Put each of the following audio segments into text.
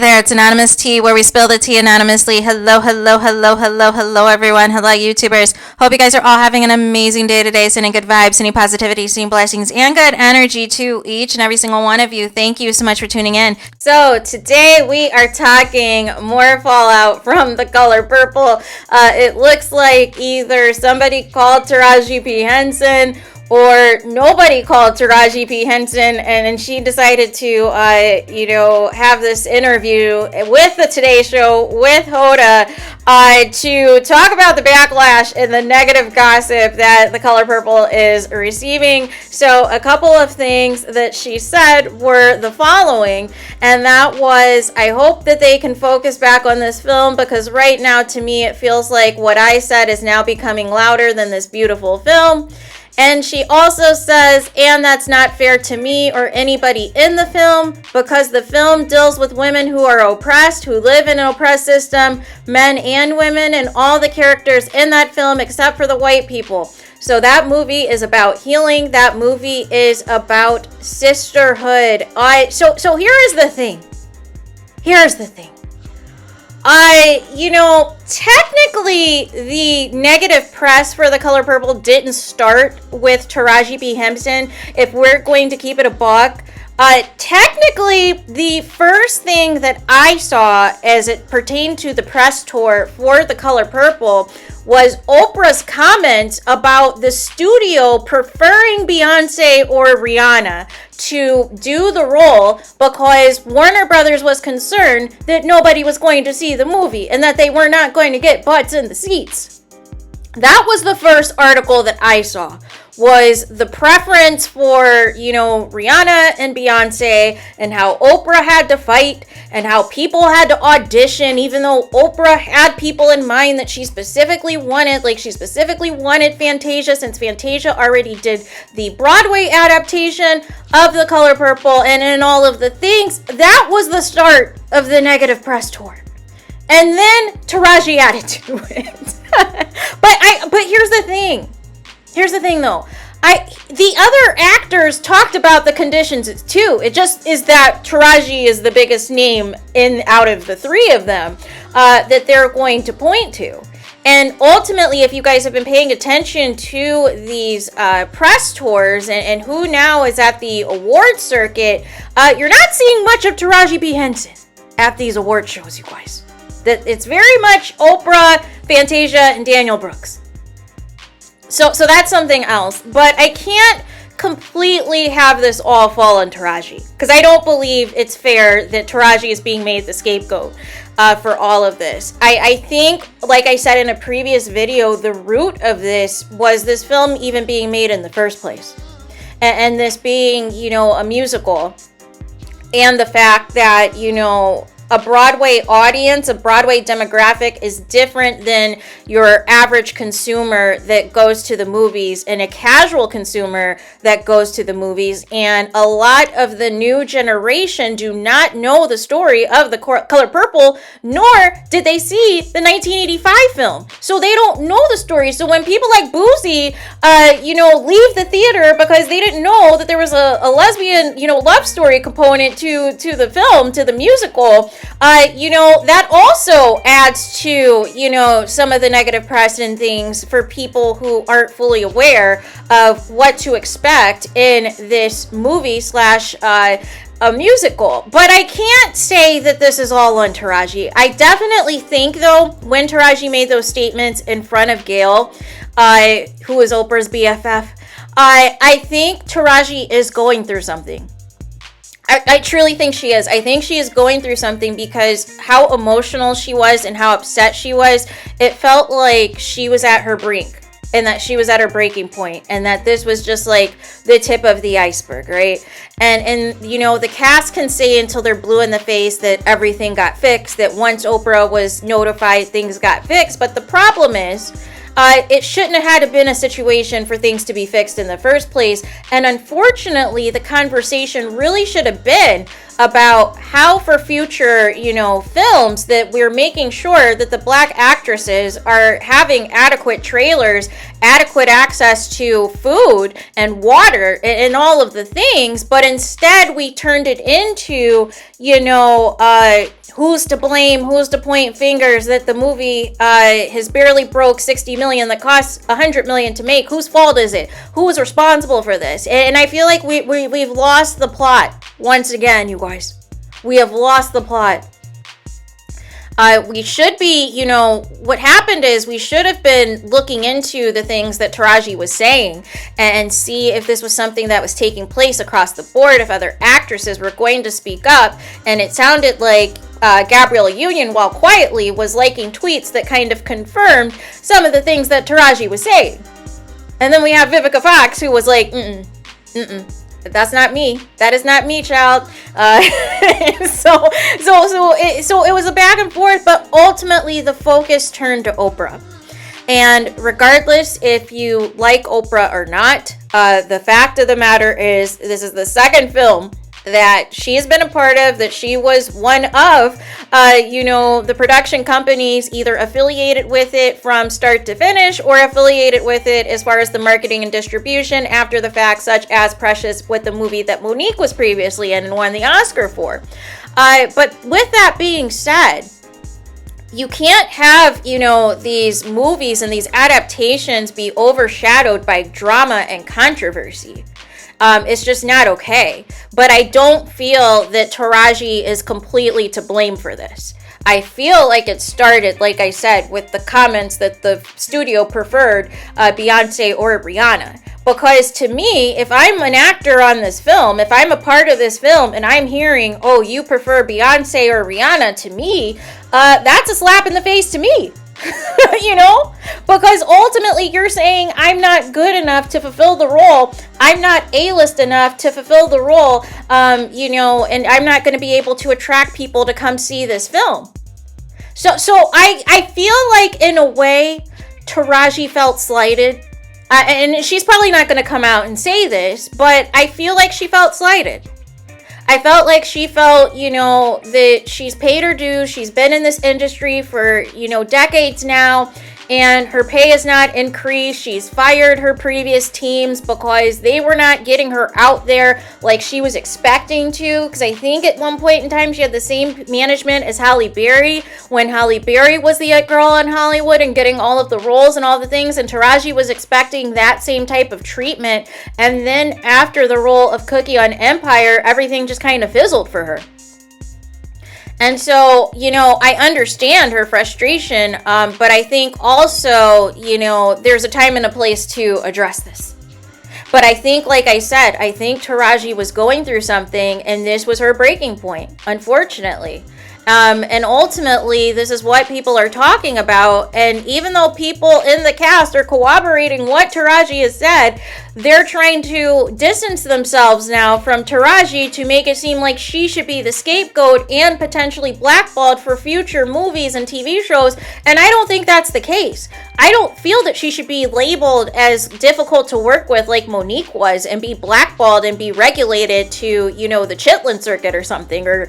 there, it's Anonymous Tea, where we spill the tea anonymously. Hello, hello, hello, hello, hello, everyone. Hello, YouTubers. Hope you guys are all having an amazing day today, sending good vibes, sending positivity, sending blessings, and good energy to each and every single one of you. Thank you so much for tuning in. So today we are talking more fallout from The Color Purple. It looks like either somebody called Taraji P. Henson or nobody called Taraji P. Henson, and she decided to, have this interview with the Today Show with Hoda to talk about the backlash and the negative gossip that The Color Purple is receiving. So a couple of things that she said were the following, and that was, I hope that they can focus back on this film, because right now, to me, it feels like what I said is now becoming louder than this beautiful film. And she also says, and that's not fair to me or anybody in the film, because the film deals with women who are oppressed, who live in an oppressed system, men and women, and all the characters in that film except for the white people. So that movie is about healing. That movie is about sisterhood. So here is the thing. Here's the thing. Technically, the negative press for The Color Purple didn't start with Taraji P. Henson. If we're going to keep it a buck, technically, the first thing that I saw as it pertained to the press tour for The Color Purple was Oprah's comment about the studio preferring Beyonce or Rihanna to do the role because Warner Brothers was concerned that nobody was going to see the movie and that they were not going to get butts in the seats. That was the first article that I saw, was the preference for, Rihanna and Beyonce, and how Oprah had to fight and how people had to audition, even though Oprah had people in mind that she specifically wanted. Like, she specifically wanted Fantasia, since Fantasia already did the Broadway adaptation of The Color Purple, and in all of the things. That was the start of the negative press tour. And then Taraji added to it. But here's the thing. Here's the thing, though. The other actors talked about the conditions too. It just is that Taraji is the biggest name out of the three of them that they're going to point to. And ultimately, if you guys have been paying attention to these press tours and who now is at the award circuit, you're not seeing much of Taraji P. Henson at these award shows, you guys. That it's very much Oprah, Fantasia, and Daniel Brooks. So that's something else. But I can't completely have this all fall on Taraji, because I don't believe it's fair that Taraji is being made the scapegoat for all of this. I think, like I said in a previous video, the root of this was this film even being made in the first place. And this being, a musical. And the fact that, a Broadway audience, a Broadway demographic is different than your average consumer that goes to the movies and a casual consumer that goes to the movies. And a lot of the new generation do not know the story of The Color Purple, nor did they see the 1985 film. So they don't know the story. So when people like Boozy, leave the theater because they didn't know that there was a lesbian, love story component to the film, to the musical, that also adds to, some of the negative press and things for people who aren't fully aware of what to expect in this movie / a musical. But I can't say that this is all on Taraji. I definitely think, though, when Taraji made those statements in front of Gail, who is Oprah's BFF, I think Taraji is going through something. I truly think she is. I think she is going through something, because how emotional she was and how upset she was, it felt like she was at her brink and that she was at her breaking point, and that this was just like the tip of the iceberg, right? And the cast can say until they're blue in the face that everything got fixed, that once Oprah was notified, things got fixed. But the problem is, it shouldn't have had to been a situation for things to be fixed in the first place. And unfortunately, the conversation really should have been about how for future, films that we're making sure that the black actresses are having adequate trailers, adequate access to food and water and all of the things, but instead we turned it into, who's to blame, who's to point fingers that the movie has barely broke 60 million that costs 100 million to make. Whose fault is it? Who is responsible for this? And I feel like we've lost the plot once again, you guys. We have lost the plot. We should be, what happened is we should have been looking into the things that Taraji was saying and see if this was something that was taking place across the board, if other actresses were going to speak up. And it sounded like Gabrielle Union, while quietly, was liking tweets that kind of confirmed some of the things that Taraji was saying. And then we have Vivica Fox, who was like, that's not me. That is not me, child. So it was a back and forth, but ultimately the focus turned to Oprah. And regardless if you like Oprah or not, the fact of the matter is this is the second film that she has been a part of, that she was one of, the production companies either affiliated with it from start to finish or affiliated with it as far as the marketing and distribution after the fact, such as Precious with the movie that Monique was previously in and won the Oscar for. But with that being said, you can't have, these movies and these adaptations be overshadowed by drama and controversy. It's just not okay. But I don't feel that Taraji is completely to blame for this. I feel like it started, like I said, with the comments that the studio preferred Beyonce or Rihanna. Because to me, if I'm an actor on this film, if I'm a part of this film and I'm hearing, oh, you prefer Beyonce or Rihanna, to me, that's a slap in the face to me. Because ultimately you're saying I'm not good enough to fulfill the role. I'm not A-list enough to fulfill the role, and I'm not going to be able to attract people to come see this film. So I feel like in a way Taraji felt slighted. And she's probably not going to come out and say this, but I feel like she felt slighted. I felt like she felt, that she's paid her dues. She's been in this industry for, decades now, and her pay has not increased. She's fired her previous teams because they were not getting her out there like she was expecting to. Because I think at one point in time she had the same management as Halle Berry when Halle Berry was the it girl in Hollywood and getting all of the roles and all the things. And Taraji was expecting that same type of treatment. And then after the role of Cookie on Empire, everything just kind of fizzled for her. And so, I understand her frustration, but I think also, there's a time and a place to address this. But I think, like I said, I think Taraji was going through something, and this was her breaking point, unfortunately. And ultimately, this is what people are talking about. And even though people in the cast are corroborating what Taraji has said, they're trying to distance themselves now from Taraji to make it seem like she should be the scapegoat and potentially blackballed for future movies and TV shows. And I don't think that's the case. I don't feel that she should be labeled as difficult to work with like Monique was and be blackballed and be regulated to, the Chitlin circuit or something, or,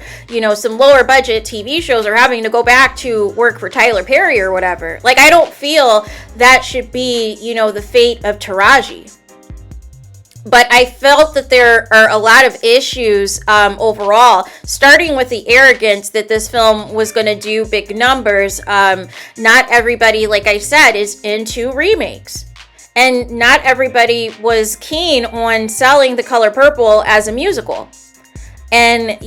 some lower budget TV shows, or having to go back to work for Tyler Perry or whatever. Like, I don't feel that should be, the fate of Taraji. But I felt that there are a lot of issues overall, starting with the arrogance that this film was going to do big numbers. Not everybody, like I said, is into remakes. And not everybody was keen on selling The Color Purple as a musical. And,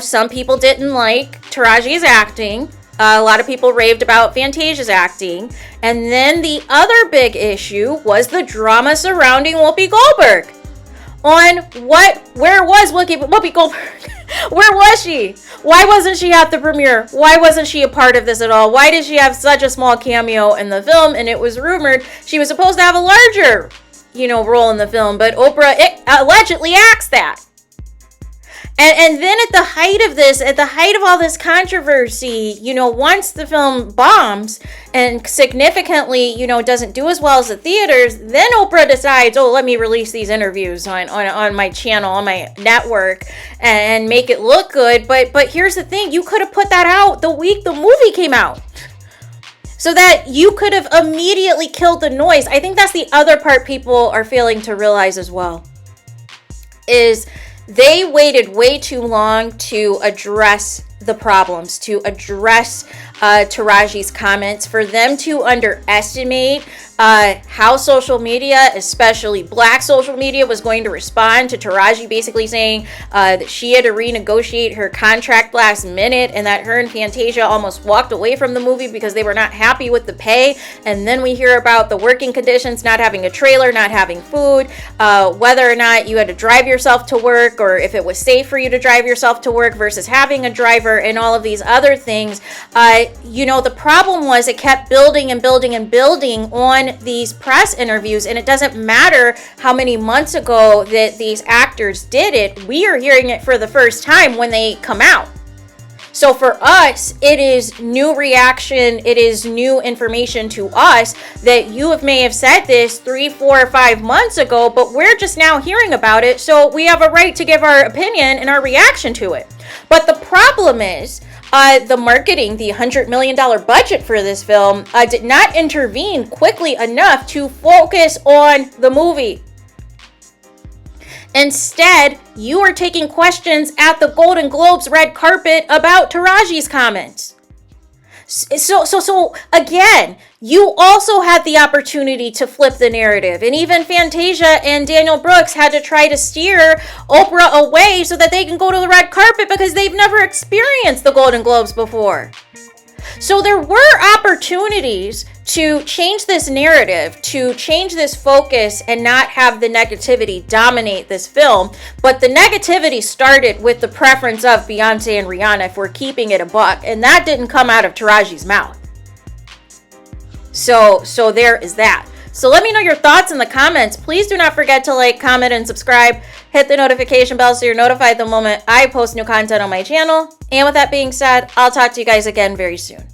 some people didn't like Taraji's acting. A lot of people raved about Fantasia's acting. And then the other big issue was the drama surrounding Whoopi Goldberg. Where was Whoopi Goldberg? Where was she? Why wasn't she at the premiere? Why wasn't she a part of this at all? Why did she have such a small cameo in the film? And it was rumored she was supposed to have a larger, role in the film, but Oprah allegedly axed that. And then at the height of this, at the height of all this controversy, you know, once the film bombs and significantly, you know, doesn't do as well as the theaters, then Oprah decides, oh, let me release these interviews on my channel, on my network, and make it look good. But here's the thing, you could have put that out the week the movie came out, so that you could have immediately killed the noise. I think that's the other part people are failing to realize as well, is they waited way too long to address the problems, to address Taraji's comments, for them to underestimate how social media, especially Black social media, was going to respond to Taraji basically saying that she had to renegotiate her contract last minute, and that her and Fantasia almost walked away from the movie because they were not happy with the pay. And then we hear about the working conditions, not having a trailer, not having food, whether or not you had to drive yourself to work, or if it was safe for you to drive yourself to work versus having a driver, and all of these other things. You know, the problem was it kept building and building and building on these press interviews, and it doesn't matter how many months ago that these actors did it, we are hearing it for the first time when they come out. So for us, it is new reaction, it is new information to us that you may have said this 3, 4, or 5 months ago, but we're just now hearing about it, so we have a right to give our opinion and our reaction to it. But the problem is, the marketing, the $100 million budget for this film did not intervene quickly enough to focus on the movie. Instead, you are taking questions at the Golden Globes red carpet about Taraji's comments. So again, you also had the opportunity to flip the narrative, and even Fantasia and Daniel Brooks had to try to steer Oprah away so that they can go to the red carpet because they've never experienced the Golden Globes before. So there were opportunities to change this narrative, to change this focus, and not have the negativity dominate this film. But the negativity started with the preference of Beyonce and Rihanna, if we're keeping it a buck, and that didn't come out of Taraji's mouth. So there is that. So let me know your thoughts in the comments. Please do not forget to like, comment, and subscribe. Hit the notification bell so you're notified the moment I post new content on my channel. And with that being said, I'll talk to you guys again very soon.